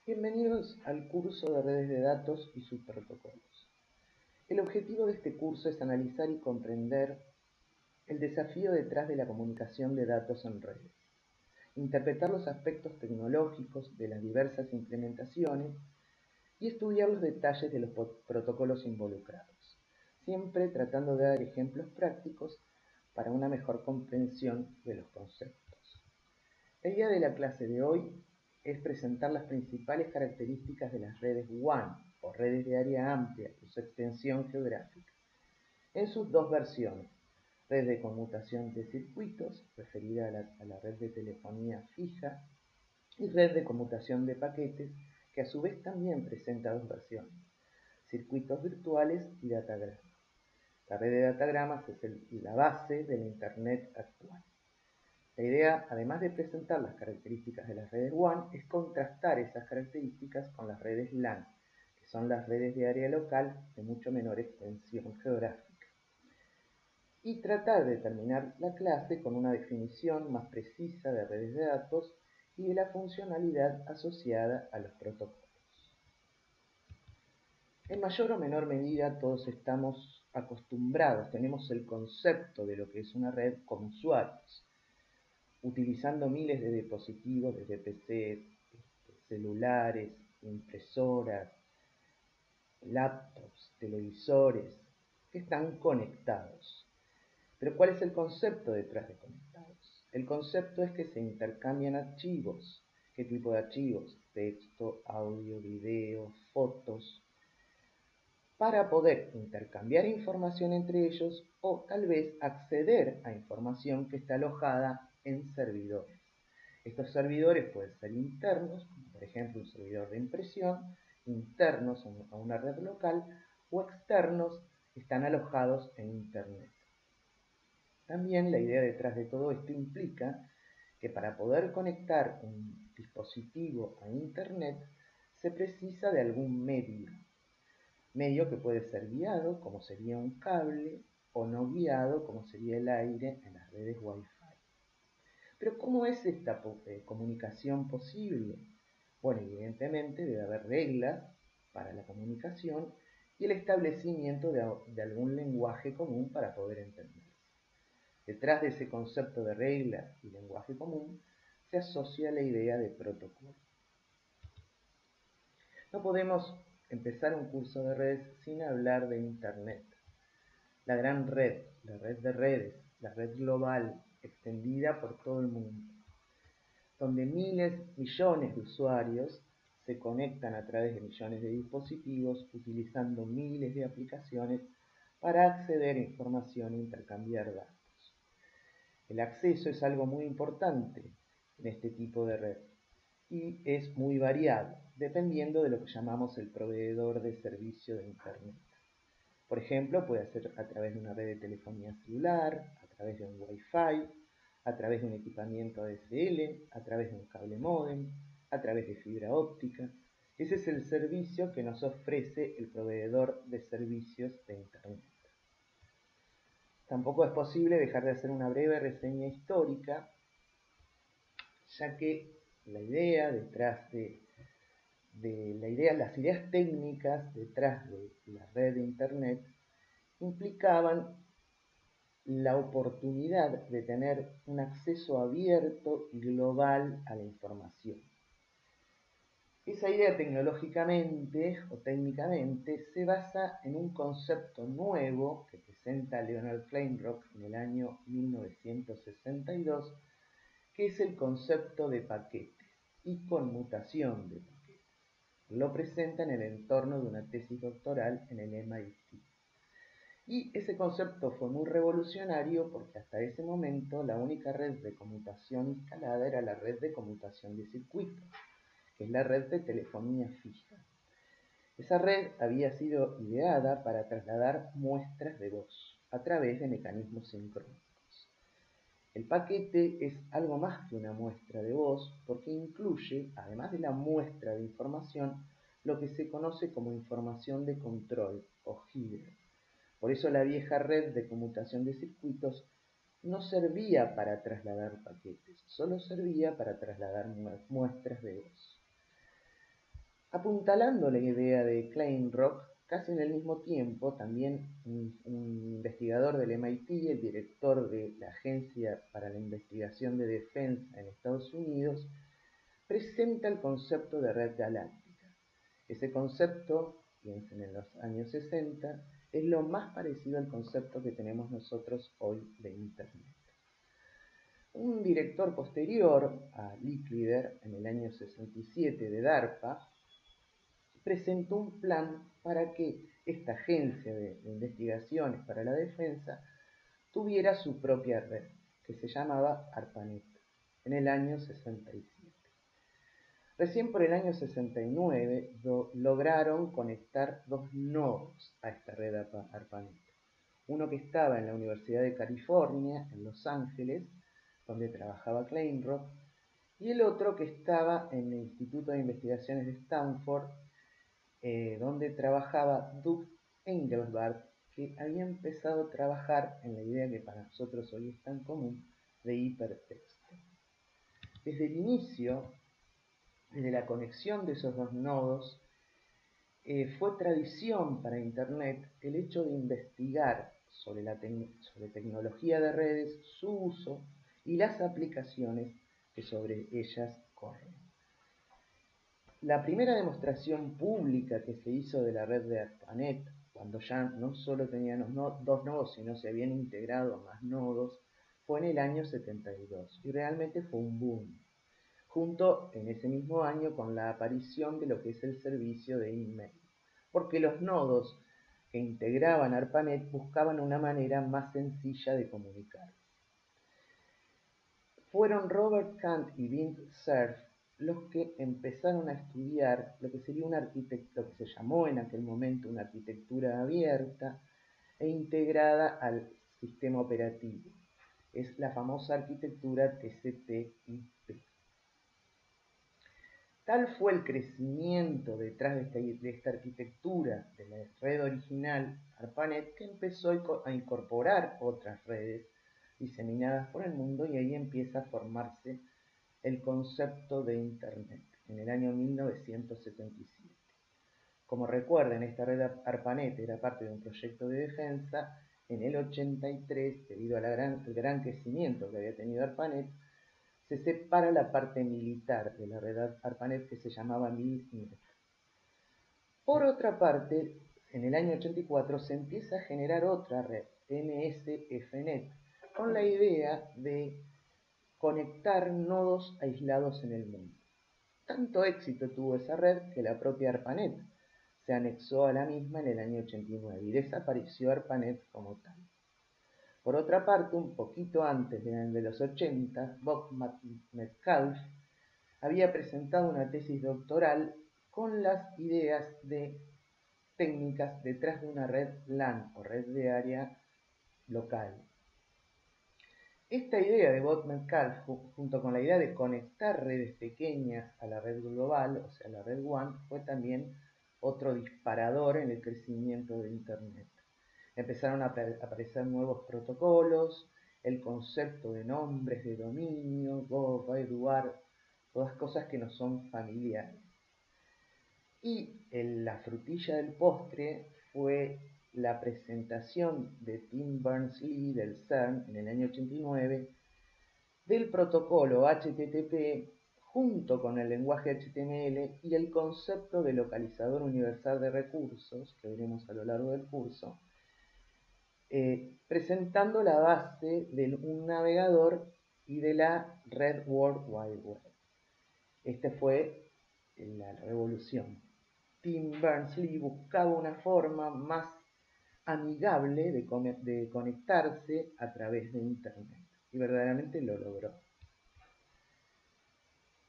Bienvenidos al curso de redes de datos y sus protocolos. El objetivo de este curso es analizar y comprender el desafío detrás de la comunicación de datos en redes, interpretar los aspectos tecnológicos de las diversas implementaciones y estudiar los detalles de los protocolos involucrados, siempre tratando de dar ejemplos prácticos para una mejor comprensión de los conceptos. La idea de la clase de hoy es presentar las principales características de las redes WAN o redes de área amplia y su extensión geográfica, en sus dos versiones: red de conmutación de circuitos, referida a la red de telefonía fija, y red de conmutación de paquetes, que a su vez también presenta dos versiones: circuitos virtuales y datagramas. La red de datagramas es la base de la Internet actual. La idea, además de presentar las características de las redes WAN, es contrastar esas características con las redes LAN, que son las redes de área local de mucho menor extensión geográfica, y tratar de terminar la clase con una definición más precisa de redes de datos y de la funcionalidad asociada a los protocolos. En mayor o menor medida todos estamos acostumbrados, tenemos el concepto de lo que es una red como usuarios, utilizando miles de dispositivos, desde PCs, celulares, impresoras, laptops, televisores, que están conectados. Pero ¿cuál es el concepto detrás de conectados? El concepto es que se intercambian archivos. ¿Qué tipo de archivos? Texto, audio, video, fotos, para poder intercambiar información entre ellos o tal vez acceder a información que está alojada en servidores. Estos servidores pueden ser internos, como por ejemplo un servidor de impresión, internos a una red local, o externos, están alojados en Internet. También la idea detrás de todo esto implica que para poder conectar un dispositivo a Internet se precisa de algún medio que puede ser guiado, como sería un cable, o no guiado, como sería el aire en las redes Wi-Fi. Pero ¿cómo es esta comunicación posible? Bueno, evidentemente debe haber reglas para la comunicación y el establecimiento de algún lenguaje común para poder entenderse. Detrás de ese concepto de reglas y lenguaje común se asocia la idea de protocolo. No podemos empezar un curso de redes sin hablar de Internet. La gran red, la red de redes, la red global, extendida por todo el mundo, donde millones de usuarios se conectan a través de millones de dispositivos utilizando miles de aplicaciones para acceder a información e intercambiar datos. El acceso es algo muy importante en este tipo de red y es muy variado, dependiendo de lo que llamamos el proveedor de servicio de Internet. Por ejemplo, puede ser a través de una red de telefonía celular, a través de un Wi-Fi, a través de un equipamiento ADSL, a través de un cable módem, a través de fibra óptica. Ese es el servicio que nos ofrece el proveedor de servicios de Internet. Tampoco es posible dejar de hacer una breve reseña histórica, ya que la idea detrás las ideas técnicas detrás de la red de Internet implicaban la oportunidad de tener un acceso abierto y global a la información. Esa idea tecnológicamente o técnicamente se basa en un concepto nuevo que presenta Leonard Kleinrock en el año 1962, que es el concepto de paquetes y conmutación de paquetes. Lo presenta en el entorno de una tesis doctoral en el MIT. Y ese concepto fue muy revolucionario porque hasta ese momento la única red de conmutación instalada era la red de conmutación de circuitos, que es la red de telefonía fija. Esa red había sido ideada para trasladar muestras de voz a través de mecanismos sincrónicos. El paquete es algo más que una muestra de voz porque incluye, además de la muestra de información, lo que se conoce como información de control o header. Por eso la vieja red de conmutación de circuitos no servía para trasladar paquetes, solo servía para trasladar muestras de voz. Apuntalando la idea de Kleinrock, casi en el mismo tiempo, también un investigador del MIT, el director de la Agencia para la Investigación de Defensa en Estados Unidos, presenta el concepto de red galáctica. Ese concepto, piensen en los años 60, es lo más parecido al concepto que tenemos nosotros hoy de Internet. Un director posterior a Licklider, en el año 67 de DARPA, presentó un plan para que esta agencia de investigaciones para la defensa tuviera su propia red, que se llamaba ARPANET, en el año 67. Recién por el año 69 lograron conectar dos nodos a esta red ARPANET. Uno que estaba en la Universidad de California, en Los Ángeles, donde trabajaba Kleinrock, y el otro que estaba en el Instituto de Investigaciones de Stanford, donde trabajaba Doug Engelbart, que había empezado a trabajar en la idea que para nosotros hoy es tan común de hipertexto. Desde el inicio, desde la conexión de esos dos nodos, fue tradición para Internet el hecho de investigar sobre tecnología de redes, su uso y las aplicaciones que sobre ellas corren. La primera demostración pública que se hizo de la red de ARPANET, cuando ya no solo tenían dos nodos, sino se habían integrado más nodos, fue en el año 72 y realmente fue un boom, junto en ese mismo año con la aparición de lo que es el servicio de email, porque los nodos que integraban ARPANET buscaban una manera más sencilla de comunicar. Fueron Robert Kant y Vint Cerf los que empezaron a estudiar lo que sería lo que se llamó en aquel momento una arquitectura abierta e integrada al sistema operativo. Es la famosa arquitectura TCP/IP. Tal fue el crecimiento detrás de esta arquitectura de la red original ARPANET que empezó a incorporar otras redes diseminadas por el mundo y ahí empieza a formarse el concepto de Internet en el año 1977. Como recuerden, esta red ARPANET era parte de un proyecto de defensa. En el 83, debido al gran crecimiento que había tenido ARPANET, se separa la parte militar de la red ARPANET que se llamaba MILNET. Por otra parte, en el año 84 se empieza a generar otra red, NSFNet, con la idea de conectar nodos aislados en el mundo. Tanto éxito tuvo esa red que la propia ARPANET se anexó a la misma en el año 89 y desapareció ARPANET como tal. Por otra parte, un poquito antes de los 80, Bob Metcalfe había presentado una tesis doctoral con las ideas de técnicas detrás de una red LAN o red de área local. Esta idea de Bob Metcalfe, junto con la idea de conectar redes pequeñas a la red global, o sea, la red WAN, fue también otro disparador en el crecimiento de Internet. Empezaron a aparecer nuevos protocolos, el concepto de nombres de dominio, Gov, Eduard, todas cosas que nos son familiares. Y la frutilla del postre fue la presentación de Tim Berners-Lee del CERN en el año 89 del protocolo HTTP junto con el lenguaje HTML y el concepto de localizador universal de recursos, que veremos a lo largo del curso, presentando la base de un navegador y de la red World Wide Web. Esta fue la revolución. Tim Berners-Lee buscaba una forma más amigable de conectarse a través de Internet y verdaderamente lo logró.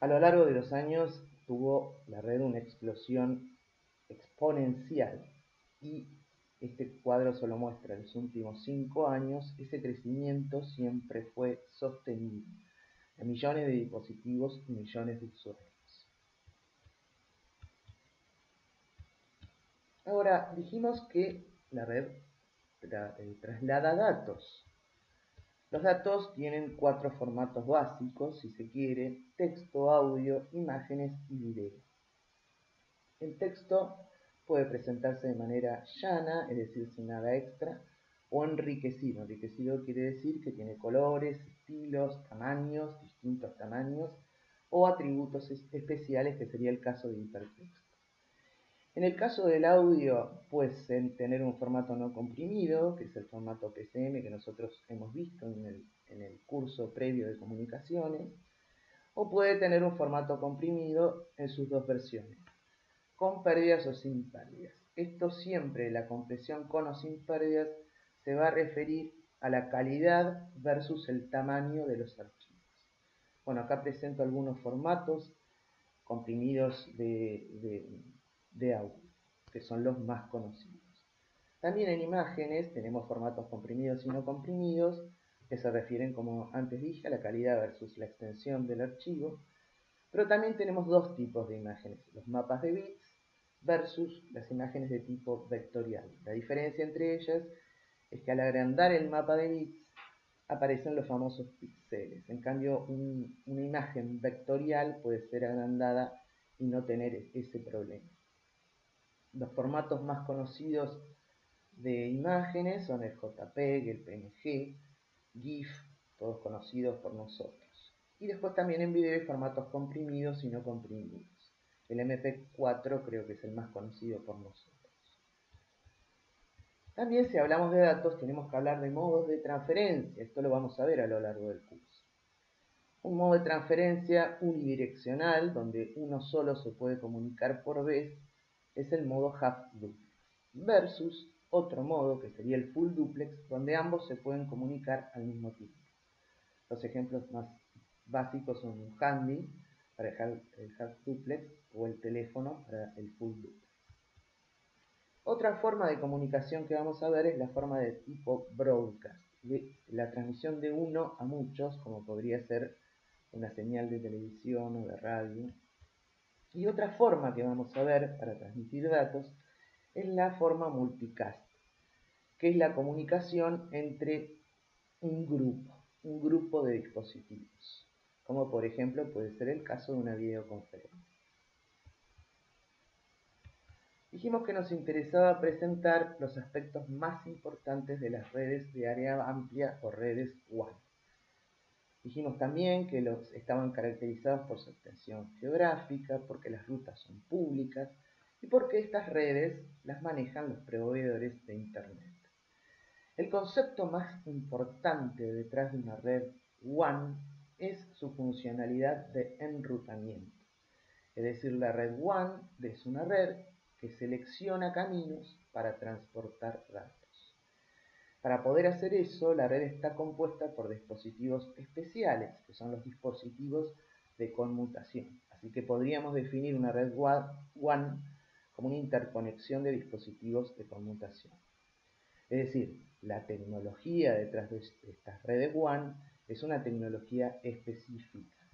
A lo largo de los años tuvo la red una explosión exponencial y este cuadro solo muestra en los últimos 5 años. Ese crecimiento siempre fue sostenible, de millones de dispositivos y millones de usuarios. Ahora, dijimos que la red traslada datos. Los datos tienen 4 formatos básicos, si se quiere: texto, audio, imágenes y video. El texto puede presentarse de manera llana, es decir, sin nada extra, o enriquecido. Enriquecido quiere decir que tiene colores, estilos, tamaños, distintos tamaños, o atributos especiales, que sería el caso de hipertexto. En el caso del audio, puede tener un formato no comprimido, que es el formato PCM que nosotros hemos visto en el curso previo de comunicaciones, o puede tener un formato comprimido en sus dos versiones, con pérdidas o sin pérdidas. Esto siempre, la compresión con o sin pérdidas, se va a referir a la calidad versus el tamaño de los archivos. Bueno, acá presento algunos formatos comprimidos de audio, que son los más conocidos. También en imágenes tenemos formatos comprimidos y no comprimidos, que se refieren, como antes dije, a la calidad versus la extensión del archivo. Pero también tenemos dos tipos de imágenes, los mapas de bits versus las imágenes de tipo vectorial. La diferencia entre ellas es que al agrandar el mapa de bits aparecen los famosos píxeles. En cambio, una imagen vectorial puede ser agrandada y no tener ese problema. Los formatos más conocidos de imágenes son el JPEG, el PNG, GIF, todos conocidos por nosotros. Y después también en video hay formatos comprimidos y no comprimidos. El MP4 creo que es el más conocido por nosotros. También, si hablamos de datos, tenemos que hablar de modos de transferencia. Esto lo vamos a ver a lo largo del curso. Un modo de transferencia unidireccional, donde uno solo se puede comunicar por vez, es el modo half duplex, versus otro modo que sería el full duplex, donde ambos se pueden comunicar al mismo tiempo. Los ejemplos más básicos son un handy para el half duplex o el teléfono para el full duplex. Otra forma de comunicación que vamos a ver es la forma de tipo broadcast, la transmisión de uno a muchos, como podría ser una señal de televisión o de radio. Y otra forma que vamos a ver para transmitir datos es la forma multicast, que es la comunicación entre un grupo de dispositivos, como por ejemplo puede ser el caso de una videoconferencia. Dijimos que nos interesaba presentar los aspectos más importantes de las redes de área amplia o redes WAN. Dijimos también que estaban caracterizados por su extensión geográfica, porque las rutas son públicas y porque estas redes las manejan los proveedores de Internet. El concepto más importante detrás de una red WAN es su funcionalidad de enrutamiento. Es decir, la red WAN es una red que selecciona caminos para transportar datos. Para poder hacer eso, la red está compuesta por dispositivos especiales, que son los dispositivos de conmutación. Así que podríamos definir una red WAN como una interconexión de dispositivos de conmutación. Es decir, la tecnología detrás de estas redes WAN es una tecnología específica.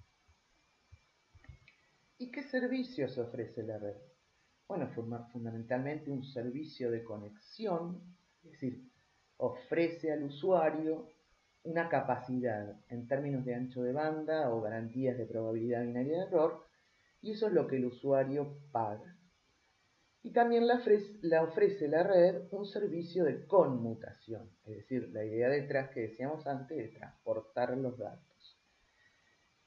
¿Y qué servicios ofrece la red? Bueno, fundamentalmente un servicio de conexión, es decir, ofrece al usuario una capacidad en términos de ancho de banda o garantías de probabilidad binaria de error, y eso es lo que el usuario paga. Y también la ofrece la red un servicio de conmutación, es decir, la idea detrás que decíamos antes de transportar los datos,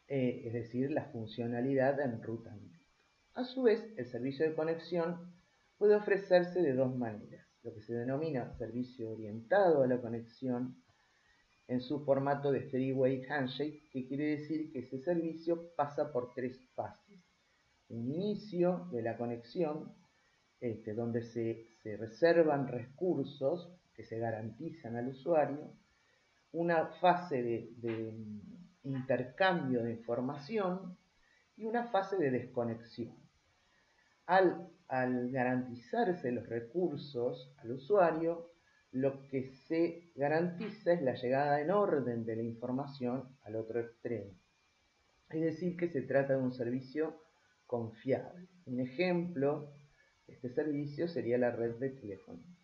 es decir, la funcionalidad de enrutamiento. A su vez, el servicio de conexión puede ofrecerse de dos maneras, lo que se denomina servicio orientado a la conexión en su formato de three-way handshake, que quiere decir que ese servicio pasa por tres fases. Un inicio de la conexión, donde se reservan recursos que se garantizan al usuario, una fase de intercambio de información y una fase de desconexión. Al garantizarse los recursos al usuario, lo que se garantiza es la llegada en orden de la información al otro extremo. Es decir, que se trata de un servicio confiable. Un ejemplo de este servicio sería la red de telefonía.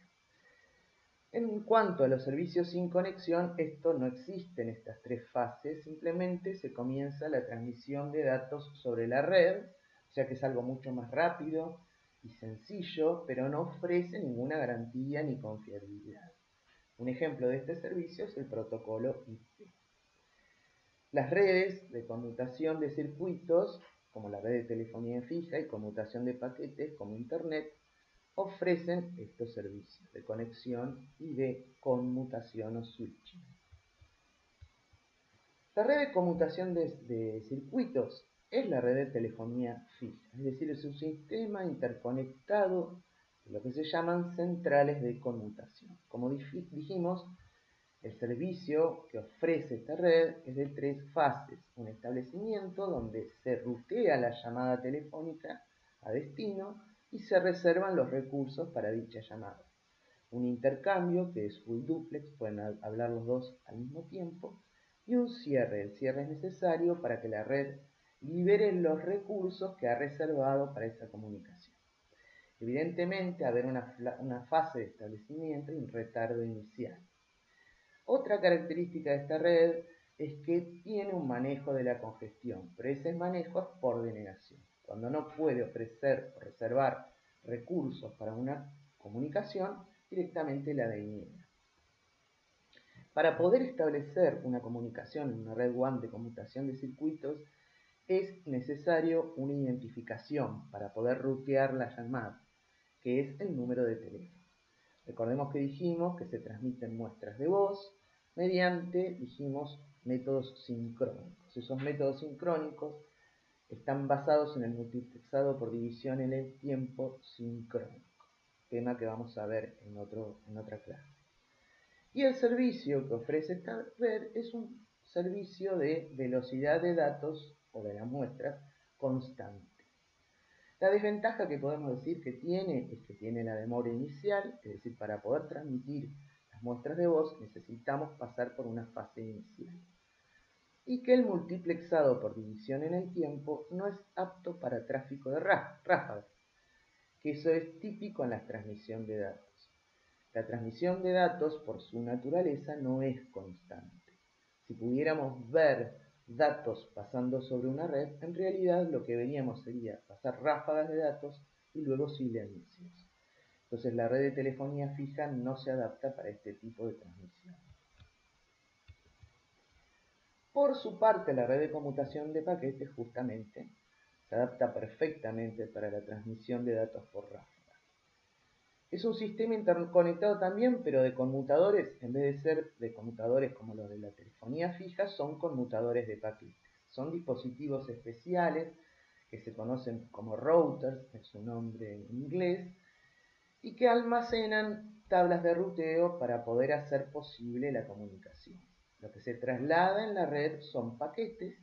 En cuanto a los servicios sin conexión, esto no existe en estas tres fases, simplemente se comienza la transmisión de datos sobre la red, o sea que es algo mucho más rápido y sencillo, pero no ofrece ninguna garantía ni confiabilidad. Un ejemplo de este servicio es el protocolo IP. Las redes de conmutación de circuitos, como la red de telefonía fija y conmutación de paquetes como Internet, ofrecen estos servicios de conexión y de conmutación o switching. La red de conmutación de circuitos es la red de telefonía fija, es decir, es un sistema interconectado de lo que se llaman centrales de conmutación. Como dijimos, el servicio que ofrece esta red es de 3 fases: un establecimiento donde se rutea la llamada telefónica a destino y se reservan los recursos para dicha llamada. Un intercambio, que es full duplex, pueden hablar los dos al mismo tiempo, y un cierre. El cierre es necesario para que la red libere los recursos que ha reservado para esa comunicación. Evidentemente, haber una fase de establecimiento y un retardo inicial. Otra característica de esta red es que tiene un manejo de la congestión, pero ese manejo es por denegación. Cuando no puede ofrecer o reservar recursos para una comunicación, directamente la deniega. Para poder establecer una comunicación en una red WAN de conmutación de circuitos, es necesario una identificación para poder rutear la llamada, que es el número de teléfono. Recordemos que dijimos que se transmiten muestras de voz mediante, dijimos, métodos sincrónicos. Esos métodos sincrónicos están basados en el multiplexado por división en el tiempo sincrónico, tema que vamos a ver en otra clase. Y el servicio que ofrece esta red es un servicio de velocidad de datos o de las muestras constante. La desventaja que podemos decir que tiene es que tiene la demora inicial, es decir, para poder transmitir las muestras de voz necesitamos pasar por una fase inicial. Y que el multiplexado por división en el tiempo no es apto para tráfico de ráfagas, que eso es típico en la transmisión de datos. La transmisión de datos, por su naturaleza, no es constante. Si pudiéramos ver datos pasando sobre una red, en realidad lo que veríamos sería pasar ráfagas de datos y luego silencios. Entonces la red de telefonía fija no se adapta para este tipo de transmisión. Por su parte, la red de conmutación de paquetes justamente se adapta perfectamente para la transmisión de datos por ráfagas. Es un sistema interconectado también, pero de conmutadores, en vez de ser de conmutadores como los de la telefonía fija, son conmutadores de paquetes. Son dispositivos especiales que se conocen como routers, es su nombre en inglés, y que almacenan tablas de ruteo para poder hacer posible la comunicación. Lo que se traslada en la red son paquetes,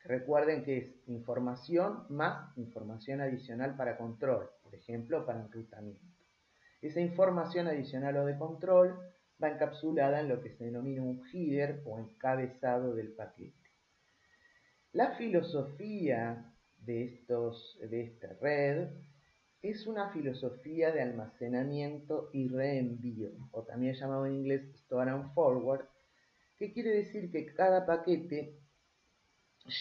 que recuerden que es información más información adicional para control, por ejemplo, para enrutamiento. Esa información adicional o de control va encapsulada en lo que se denomina un header o encabezado del paquete. La filosofía de esta red es una filosofía de almacenamiento y reenvío, o también llamado en inglés store and forward, que quiere decir que cada paquete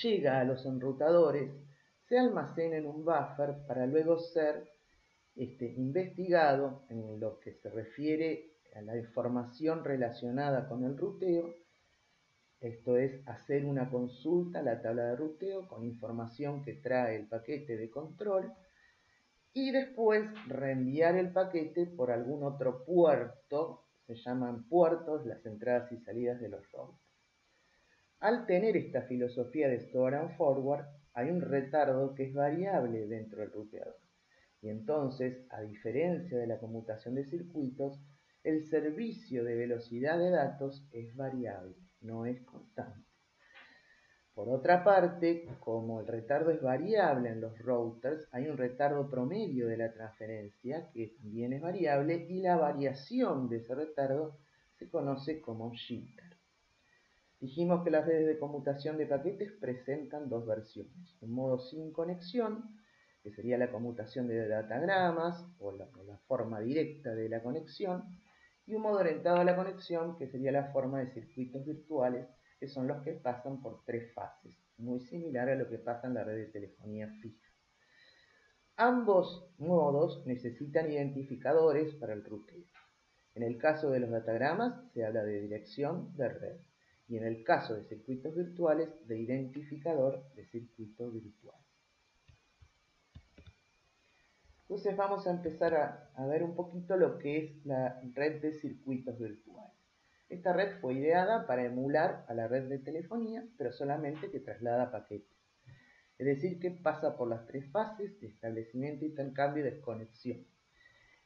llega a los enrutadores, se almacena en un buffer para luego ser investigado en lo que se refiere a la información relacionada con el ruteo. Esto es hacer una consulta a la tabla de ruteo con información que trae el paquete de control y después reenviar el paquete por algún otro puerto. Se llaman puertos las entradas y salidas de los routers. Al tener esta filosofía de store and forward, hay un retardo que es variable dentro del ruteador. Y entonces, a diferencia de la conmutación de circuitos, el servicio de velocidad de datos es variable, no es constante. Por otra parte, como el retardo es variable en los routers, hay un retardo promedio de la transferencia que también es variable y la variación de ese retardo se conoce como jitter. Dijimos que las redes de conmutación de paquetes presentan dos versiones: un modo sin conexión, que sería la conmutación de datagramas o la forma directa de la conexión, y un modo orientado a la conexión, que sería la forma de circuitos virtuales, que son los que pasan por 3 fases, muy similar a lo que pasa en la red de telefonía fija. Ambos modos necesitan identificadores para el ruteo. En el caso de los datagramas se habla de dirección de red y en el caso de circuitos virtuales de identificador de circuito virtual. Entonces vamos a empezar a ver un poquito lo que es la red de circuitos virtuales. Esta red fue ideada para emular a la red de telefonía, pero solamente que traslada paquetes. Es decir, que pasa por las tres fases de establecimiento, intercambio y desconexión.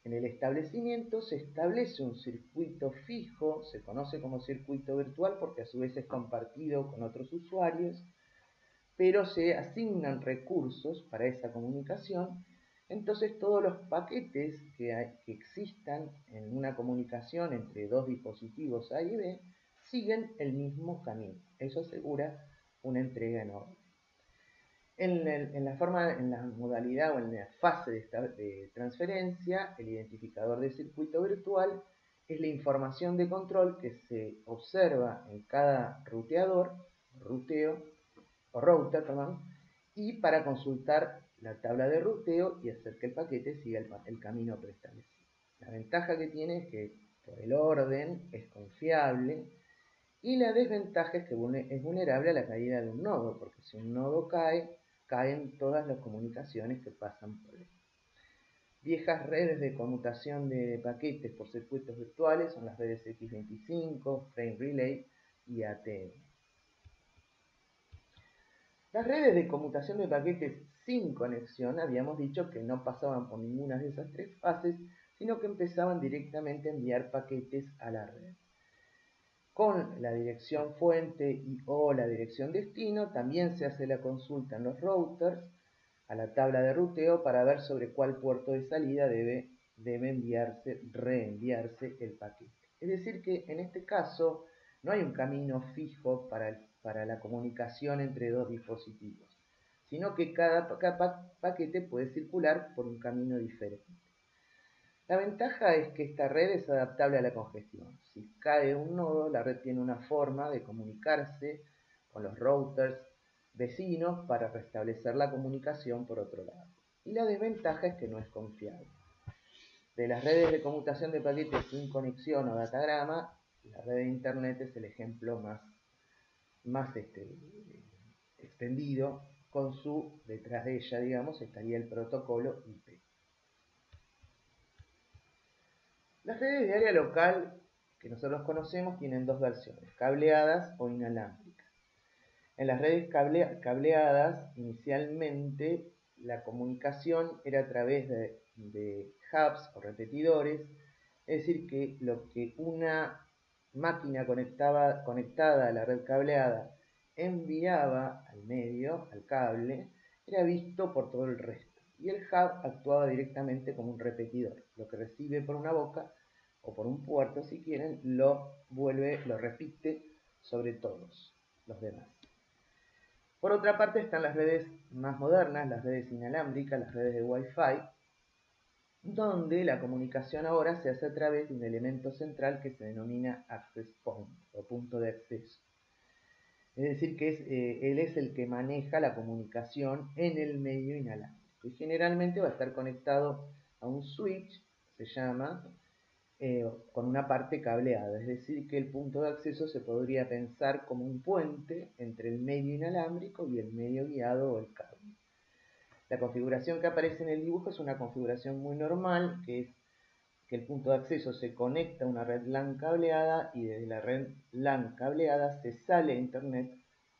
En el establecimiento se establece un circuito fijo, se conoce como circuito virtual porque a su vez es compartido con otros usuarios, pero se asignan recursos para esa comunicación. Entonces todos los paquetes que existan en una comunicación entre dos dispositivos A y B siguen el mismo camino. Eso asegura una entrega en orden. En la modalidad o en la fase de transferencia, el identificador de circuito virtual es la información de control que se observa en cada router, y para consultar la tabla de ruteo y hacer que el paquete siga el camino preestablecido. La ventaja que tiene es que por el orden es confiable y la desventaja es que es vulnerable a la caída de un nodo, porque si un nodo cae, caen todas las comunicaciones que pasan por él. Viejas redes de conmutación de paquetes por circuitos virtuales son las redes X25, Frame Relay y ATM. Las redes de conmutación de paquetes sin conexión habíamos dicho que no pasaban por ninguna de esas tres fases, sino que empezaban directamente a enviar paquetes a la red. Con la dirección fuente y o la dirección destino también se hace la consulta en los routers a la tabla de ruteo para ver sobre cuál puerto de salida debe reenviarse el paquete. Es decir que en este caso no hay un camino fijo para la comunicación entre dos dispositivos, sino que cada paquete puede circular por un camino diferente. La ventaja es que esta red es adaptable a la congestión. Si cae un nodo, la red tiene una forma de comunicarse con los routers vecinos para restablecer la comunicación por otro lado. Y la desventaja es que no es confiable. De las redes de conmutación de paquetes sin conexión o datagrama, la red de internet es el ejemplo más extendido. Detrás de ella, digamos, estaría el protocolo IP. Las redes de área local que nosotros conocemos tienen dos versiones, cableadas o inalámbricas. En las redes cableadas, inicialmente la comunicación era a través de hubs o repetidores, es decir, que lo que una máquina conectada a la red cableada enviaba al medio, al cable, era visto por todo el resto. Y el hub actuaba directamente como un repetidor. Lo que recibe por una boca o por un puerto, si quieren, lo repite sobre todos los demás. Por otra parte están las redes más modernas, las redes inalámbricas, las redes de Wi-Fi, donde la comunicación ahora se hace a través de un elemento central que se denomina access point o punto de acceso. Es decir, que él es el que maneja la comunicación en el medio inalámbrico. Y generalmente va a estar conectado a un switch, se llama, con una parte cableada. Es decir, que el punto de acceso se podría pensar como un puente entre el medio inalámbrico y el medio guiado o el cable. La configuración que aparece en el dibujo es una configuración muy normal, que es que el punto de acceso se conecta a una red LAN cableada y desde la red LAN cableada se sale a internet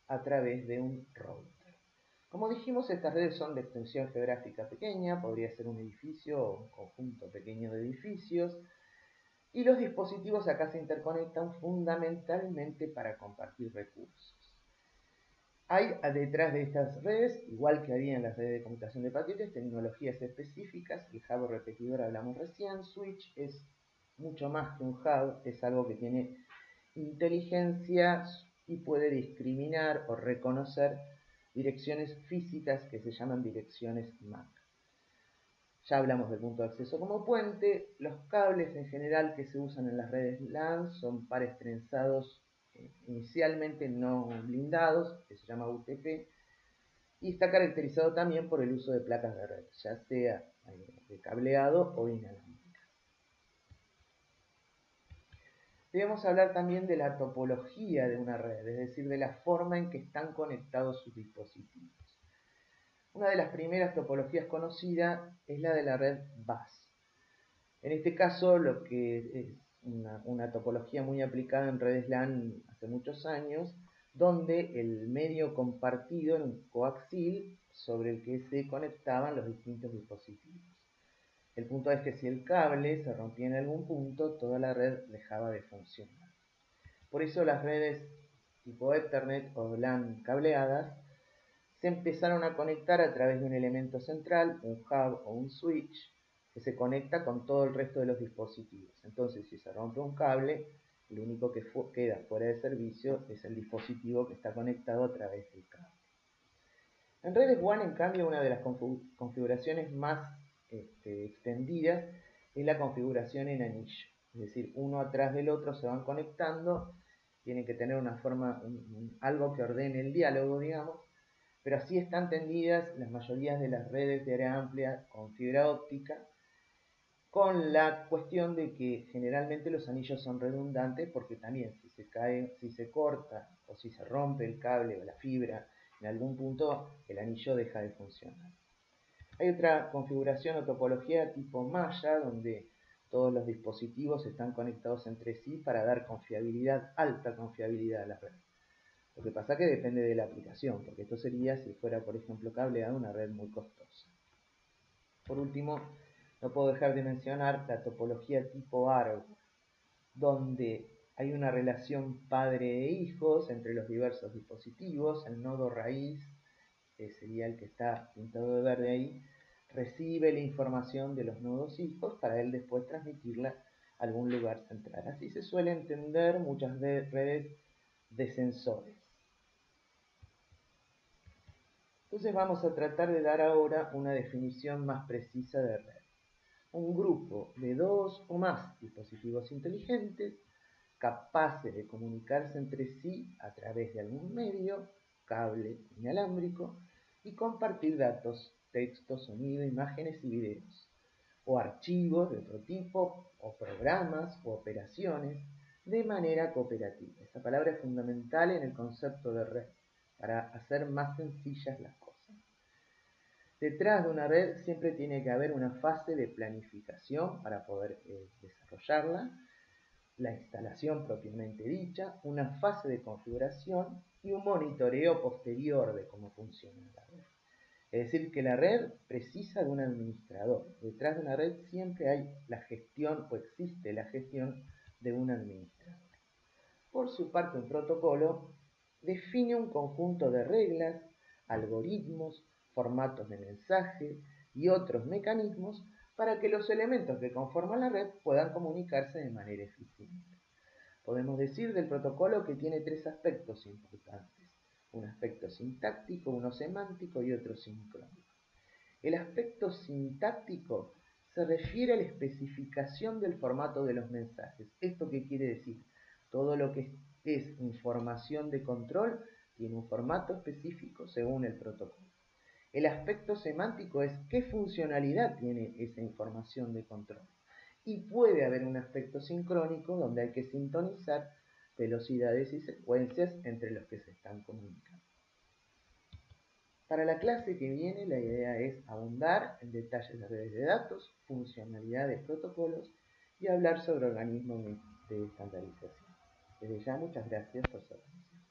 a través de un router. Como dijimos, estas redes son de extensión geográfica pequeña, podría ser un edificio o un conjunto pequeño de edificios, y los dispositivos acá se interconectan fundamentalmente para compartir recursos. Hay detrás de estas redes, igual que había en las redes de computación de paquetes, tecnologías específicas. El hub repetidor hablamos recién. Switch es mucho más que un hub, es algo que tiene inteligencia y puede discriminar o reconocer direcciones físicas que se llaman direcciones MAC. Ya hablamos del punto de acceso como puente. Los cables en general que se usan en las redes LAN son pares trenzados inicialmente no blindados, que se llama UTP, y está caracterizado también por el uso de placas de red, ya sea de cableado o inalámbricas. Debemos hablar también de la topología de una red, es decir, de la forma en que están conectados sus dispositivos. Una de las primeras topologías conocidas es la de la red bus. En este caso, lo que es una topología muy aplicada en redes LAN hace muchos años, donde el medio compartido era un coaxil sobre el que se conectaban los distintos dispositivos. El punto es que si el cable se rompía en algún punto, toda la red dejaba de funcionar. Por eso las redes tipo Ethernet o LAN cableadas se empezaron a conectar a través de un elemento central, un hub o un switch, que se conecta con todo el resto de los dispositivos. Entonces, si se rompe un cable, lo único que queda fuera de servicio es el dispositivo que está conectado a través del cable. En redes WAN, en cambio, una de las configuraciones más extendidas es la configuración en anillo. Es decir, uno atrás del otro se van conectando, tienen que tener una forma, algo que ordene el diálogo, digamos, pero así están tendidas las mayorías de las redes de área amplia con fibra óptica, con la cuestión de que generalmente los anillos son redundantes porque también si se corta o si se rompe el cable o la fibra en algún punto, el anillo deja de funcionar. Hay otra configuración o topología tipo malla, donde todos los dispositivos están conectados entre sí para dar confiabilidad, alta confiabilidad a la red. Lo que pasa que depende de la aplicación, porque esto sería si fuera, por ejemplo, cableado una red muy costosa. Por último, no puedo dejar de mencionar la topología tipo ARO, donde hay una relación padre e hijos entre los diversos dispositivos. El nodo raíz, que sería el que está pintado de verde ahí, recibe la información de los nodos hijos para él después transmitirla a algún lugar central. Así se suele entender muchas redes de sensores. Entonces vamos a tratar de dar ahora una definición más precisa de red. Un grupo de dos o más dispositivos inteligentes capaces de comunicarse entre sí a través de algún medio, cable inalámbrico, y compartir datos, texto, sonido, imágenes y videos, o archivos de otro tipo, o programas o operaciones, de manera cooperativa. Esa palabra es fundamental en el concepto de red, para hacer más sencillas las cosas. Detrás de una red siempre tiene que haber una fase de planificación para poder desarrollarla, la instalación propiamente dicha, una fase de configuración y un monitoreo posterior de cómo funciona la red. Es decir, que la red precisa de un administrador. Detrás de una red siempre hay la gestión o existe la gestión de un administrador. Por su parte, un protocolo define un conjunto de reglas, algoritmos, formatos de mensaje y otros mecanismos para que los elementos que conforman la red puedan comunicarse de manera eficiente. Podemos decir del protocolo que tiene tres aspectos importantes: un aspecto sintáctico, uno semántico y otro sincrónico. El aspecto sintáctico se refiere a la especificación del formato de los mensajes. ¿Esto qué quiere decir? Todo lo que es información de control tiene un formato específico según el protocolo. El aspecto semántico es qué funcionalidad tiene esa información de control. Y puede haber un aspecto sincrónico donde hay que sintonizar velocidades y secuencias entre los que se están comunicando. Para la clase que viene, la idea es abundar en detalles de redes de datos, funcionalidad de protocolos y hablar sobre organismos de estandarización. Desde ya, muchas gracias por su atención.